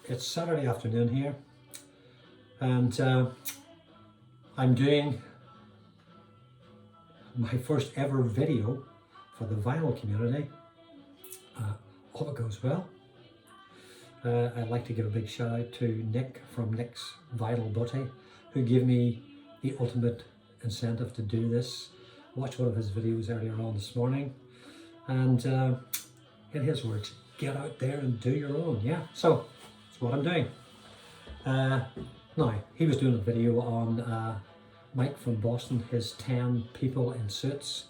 It's Saturday afternoon here, and I'm doing my first ever video for the vinyl community. Hope it goes well. I'd like to give a big shout out to Nick from Nick's Vinyl Butty, who gave me the ultimate incentive to do this. Watched one of his videos earlier on this morning, and in his words, get out there and do your own. Yeah, so that's what I'm doing. Now, he was doing a video on Mike from Boston, his 10 people in suits.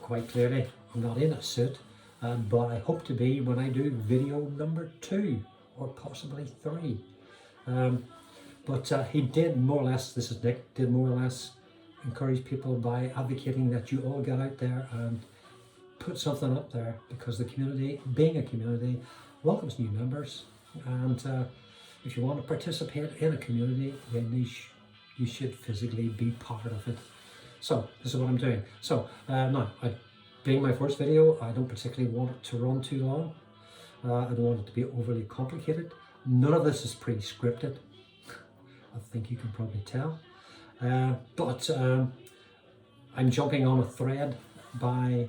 Quite clearly, I'm not in a suit, but I hope to be when I do video number 2 or possibly 3. But he did more or less, this is Nick, did more or less encourage people by advocating that you all get out there and put something up there, because the community, being a community, welcomes new members, and if you want to participate in a community, then you should physically be part of it. So this is what I'm doing. So now, being my first video, I don't particularly want it to run too long. I don't want it to be overly complicated. None of this is pre-scripted. I think you can probably tell. But I'm jumping on a thread by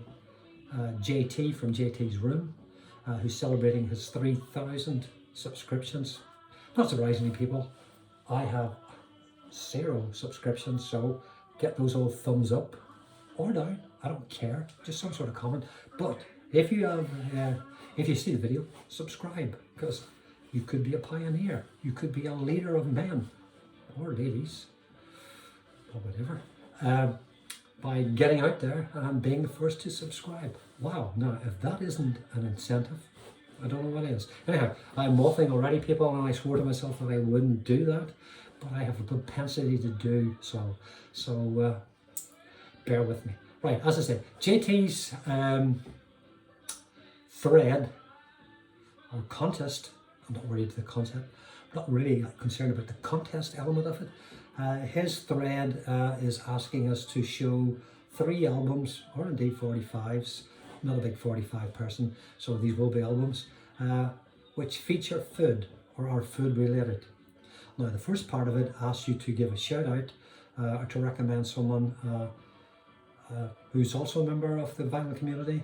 JT from JT's Room, who's celebrating his 3,000 subscriptions. Not surprisingly, people, I have 0 subscriptions, so get those old thumbs up or down, I don't care, just some sort of comment. But if you have, if you see the video, subscribe, because you could be a pioneer, you could be a leader of men or ladies, or whatever, by getting out there and being the first to subscribe. Wow, now if that isn't an incentive, I don't know what is. Anyhow, I'm waffling already, people, and I swore to myself that I wouldn't do that, but I have a propensity to do so. So bear with me. Right, as I said, JT's thread or contest, I'm not worried about the concept, I'm not really concerned about the contest element of it. His thread is asking us to show 3 albums, or indeed 45s. Not a big 45 person, so these will be albums, which feature food or are food related. Now, the first part of it asks you to give a shout out or to recommend someone who's also a member of the vinyl community.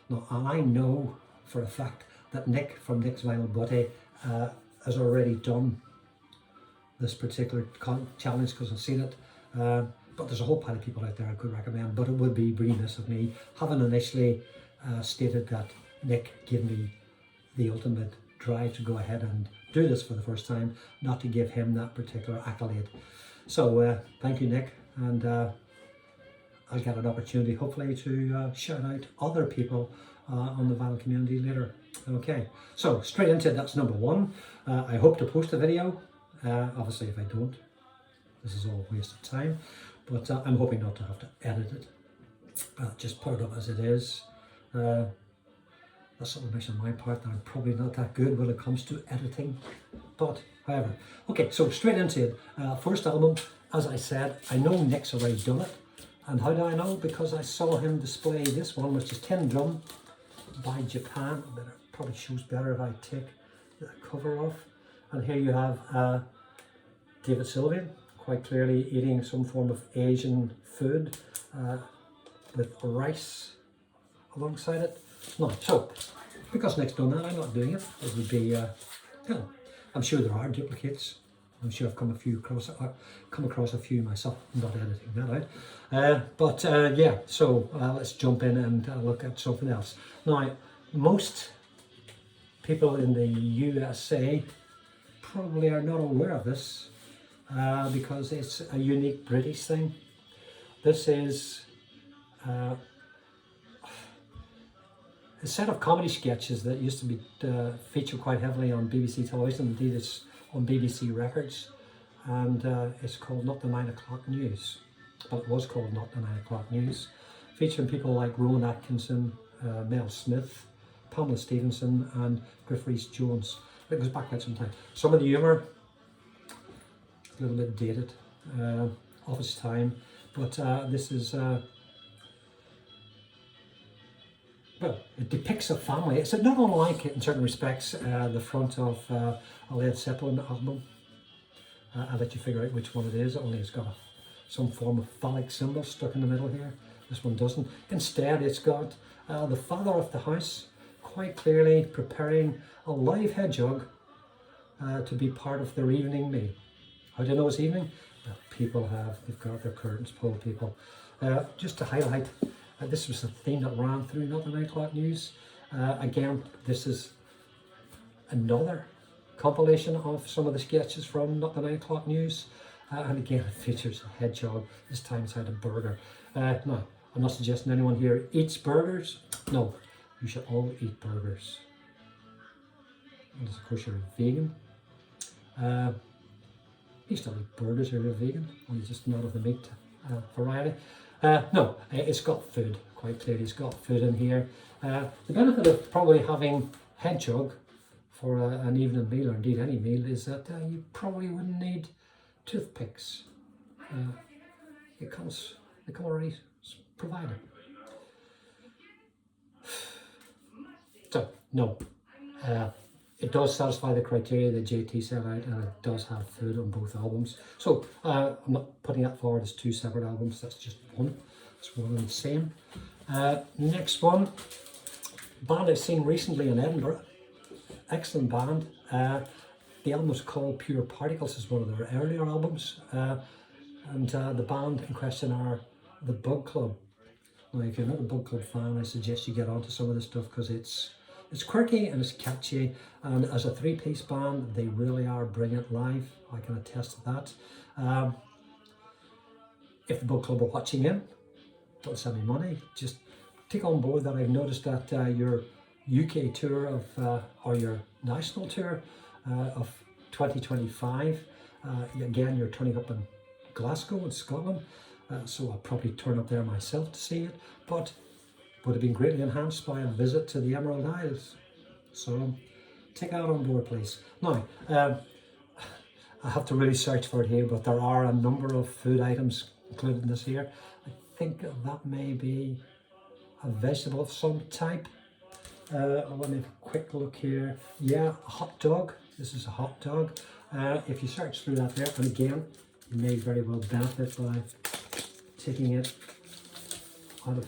Now, and I know for a fact that Nick from Nick's Vinyl Butty has already done this particular challenge, because I've seen it. But there's a whole pile of people out there I could recommend, but it would be remiss of me, having initially stated that Nick gave me the ultimate drive to go ahead and do this for the first time, not to give him that particular accolade. So thank you, Nick, and I'll get an opportunity hopefully to shout out other people on the vinyl community later. Okay, so straight into it, that's number 1. I hope to post a video. Obviously, if I don't, this is all a waste of time, but I'm hoping not to have to edit it. Just put it up as it is. That's something nice on my part, that I'm probably not that good when it comes to editing, but however. Okay, so straight into it. First album, as I said, I know Nick's already done it. And how do I know? Because I saw him display this one, which is Tin Drum by Japan. Probably shows better if I take the cover off. And here you have David Sylvian, quite clearly eating some form of Asian food with rice alongside it. No, so because Nick's done that, I'm not doing it. It would be, you know, I'm sure there are duplicates. I'm sure I've come across a few myself. I'm not editing that out. Yeah, so let's jump in and look at something else. Now, most people in the USA probably are not aware of this because it's a unique British thing. This is a set of comedy sketches that used to be featured quite heavily on BBC television. Indeed, it's on BBC Records, and it's called Not the 9 O'Clock News. Well, it was called Not the 9 O'Clock News, featuring people like Rowan Atkinson, Mel Smith, Pamela Stevenson, and Griff Rhys-Jones. It goes back quite some time. Some of the humour, a little bit dated, of its time, but this is well, it depicts a family. It's not unlike, in certain respects, the front of a Led Zeppelin album. I'll let you figure out which one it is, only it's got some form of phallic symbol stuck in the middle here. This one doesn't. Instead, it's got the father of the house quite clearly preparing a live hedgehog to be part of their evening meal. How do you know it's evening? Well, they've got their curtains pulled, people. Just to highlight, this was a theme that ran through Not the 9 O'Clock News. Again, this is another compilation of some of the sketches from Not the 9 O'Clock News. And again, it features a hedgehog, this time inside a burger. No, I'm not suggesting anyone here eats burgers. No, you should all eat burgers. Unless, of course, you're a vegan. You still eat burgers if you're a vegan, only just not of the meat variety. No, it's got food, quite clearly it's got food in here. The benefit of probably having hedgehog for an evening meal, or indeed any meal, is that you probably wouldn't need toothpicks. They come already provided. So, no. It does satisfy the criteria that JT set out, and it does have food on both albums. So I'm not putting that forward as two separate albums, that's just one. It's one and the same. Next one, band I've seen recently in Edinburgh. Excellent band. The album is called Pure Particles, is one of their earlier albums. And the band in question are the Bug Club. Now, if you're not a Bug Club fan, I suggest you get onto some of this stuff, because it's quirky and it's catchy, and as a three-piece band, they really are brilliant live. I can attest to that. If the Bug Club are watching in, don't send me money. Just take on board that I've noticed that your UK tour of or your national tour of 2025, again, you're turning up in Glasgow in Scotland, so I'll probably turn up there myself to see it, but would have been greatly enhanced by a visit to the Emerald Isles. So take that on board, please. Now, I have to really search for it here, but there are a number of food items included in this here. I think that may be a vegetable of some type. Let me have a quick look here. Yeah, a hot dog. This is a hot dog. If you search through that there, and again, you may very well benefit by taking it out of.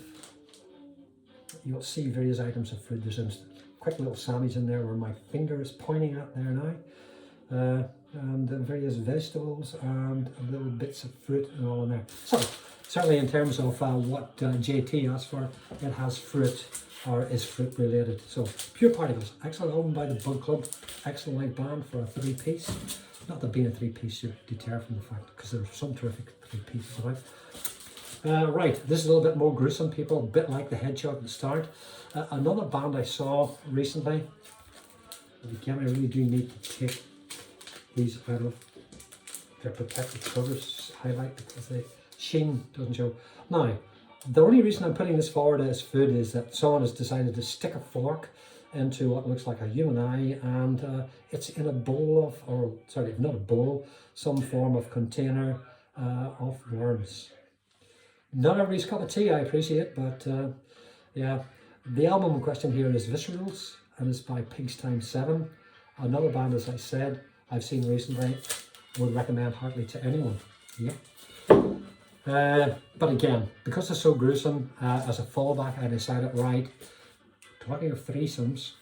You'll see various items of food. There's a quick little sandwich in there where my finger is pointing at there now. And various vegetables and little bits of fruit and all in there. So, certainly in terms of what JT asked for, it has fruit, or is fruit related. So, Pure Particles, excellent album by the Bug Club, excellent live band for a three-piece. Not that being a three-piece should deter from the fact, because there are some terrific three-pieces about. Right, this is a little bit more gruesome, people, a bit like the hedgehog at the start. Another band I saw recently, and again I really do need to take these out of their protective covers, highlight, because the sheen doesn't show. Now, the only reason I'm putting this forward as food is that someone has decided to stick a fork into what looks like a human eye, and it's in a bowl of, or sorry, not a bowl, some form of container of worms. Not everybody's cup of tea, I appreciate, but yeah. The album in question here is Viscerals, and it's by Pigstime 7. Another band, as I said, I've seen recently, would recommend heartily to anyone. Yeah. But again, because it's so gruesome, as a fallback, I decided, right, talking of threesomes,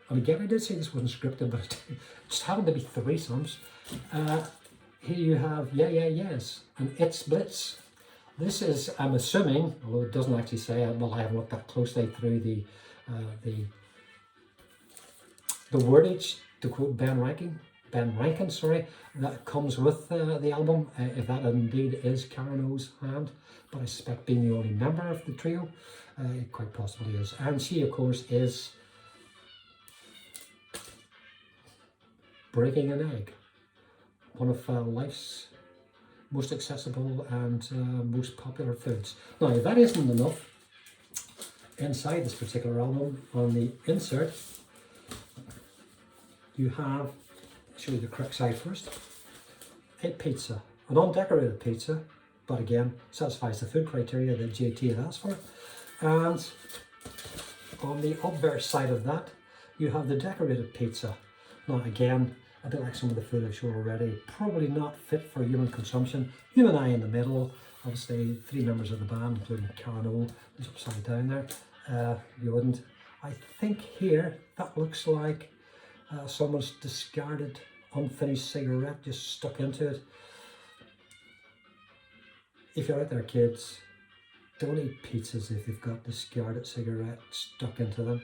and again, I did say this wasn't scripted, but it just happened to be threesomes. Here you have Yeah Yeah Yes and It's Blitz. This is, I'm assuming, although it doesn't actually say, well, I haven't looked that closely through the wordage, to quote Ben Rankin, that comes with the album, if that indeed is Karen O's hand, but I suspect being the only member of the trio, it quite possibly is. And she, of course, is breaking an egg, one of life's most accessible and most popular foods. Now, if that isn't enough, inside this particular album, on the insert, you have, I'll show you the correct side first, a pizza, an undecorated pizza, but again, satisfies the food criteria that JT had asked for. And on the obverse side of that, you have the decorated pizza. Now again, a bit like some of the food I've shown already, probably not fit for human consumption. You and I in the middle, obviously 3 members of the band, including Karen O, who's upside down there. You wouldn't. I think here, that looks like someone's discarded unfinished cigarette just stuck into it. If you're out there, kids, don't eat pizzas if you've got discarded cigarette stuck into them.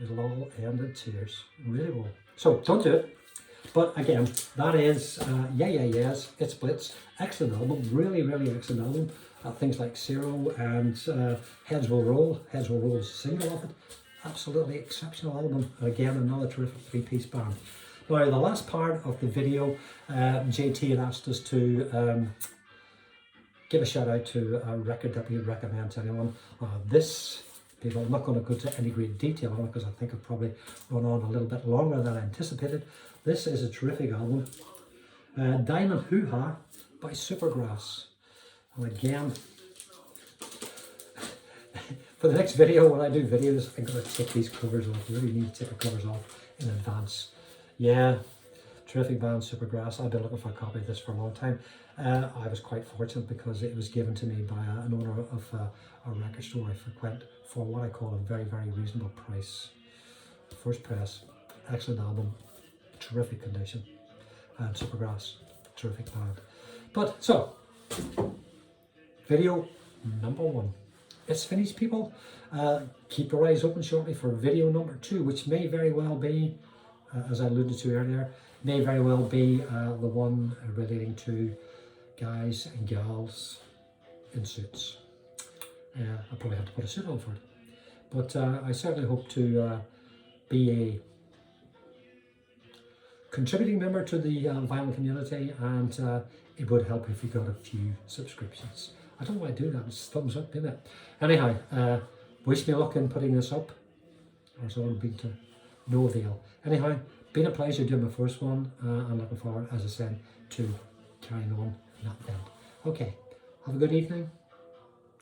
It'll all end in tears. It really will. So don't do it. But again, that is Yeah Yeah Yeahs, It's Blitz. Excellent album. Really, really excellent album. Things like Zero and Heads Will Roll. Heads Will Roll is a single of it. Absolutely exceptional album. Again, another terrific 3-piece band. Now, the last part of the video, JT had asked us to give a shout out to a record that we would recommend to anyone. This, people, I'm not going to go to any great detail on it because I think I've probably run on a little bit longer than I anticipated. This is a terrific album. Diamond Hoo Ha by Supergrass. And again, for the next video, when I do videos, I'm going to take these covers off. I really need to take the covers off in advance. Yeah, terrific band, Supergrass. I've been looking for a copy of this for a long time. I was quite fortunate because it was given to me by an owner of a record store I frequent for what I call a very, very reasonable price. First press, excellent album, terrific condition, and Supergrass, terrific band. But so, video number 1. It's finished, people. Keep your eyes open shortly for video number 2, which may very well be, as I alluded to earlier, may very well be the one relating to guys and gals in suits. I probably have to put a suit on for it. But I certainly hope to be a contributing member to the vinyl community, and it would help if you got a few subscriptions. I don't know why I do that, it's thumbs up, isn't it? Anyhow, wish me luck in putting this up, or it's all been to no avail. Anyhow, been a pleasure doing my first one. I'm looking forward, as I said, to carrying on that then. Okay, have a good evening.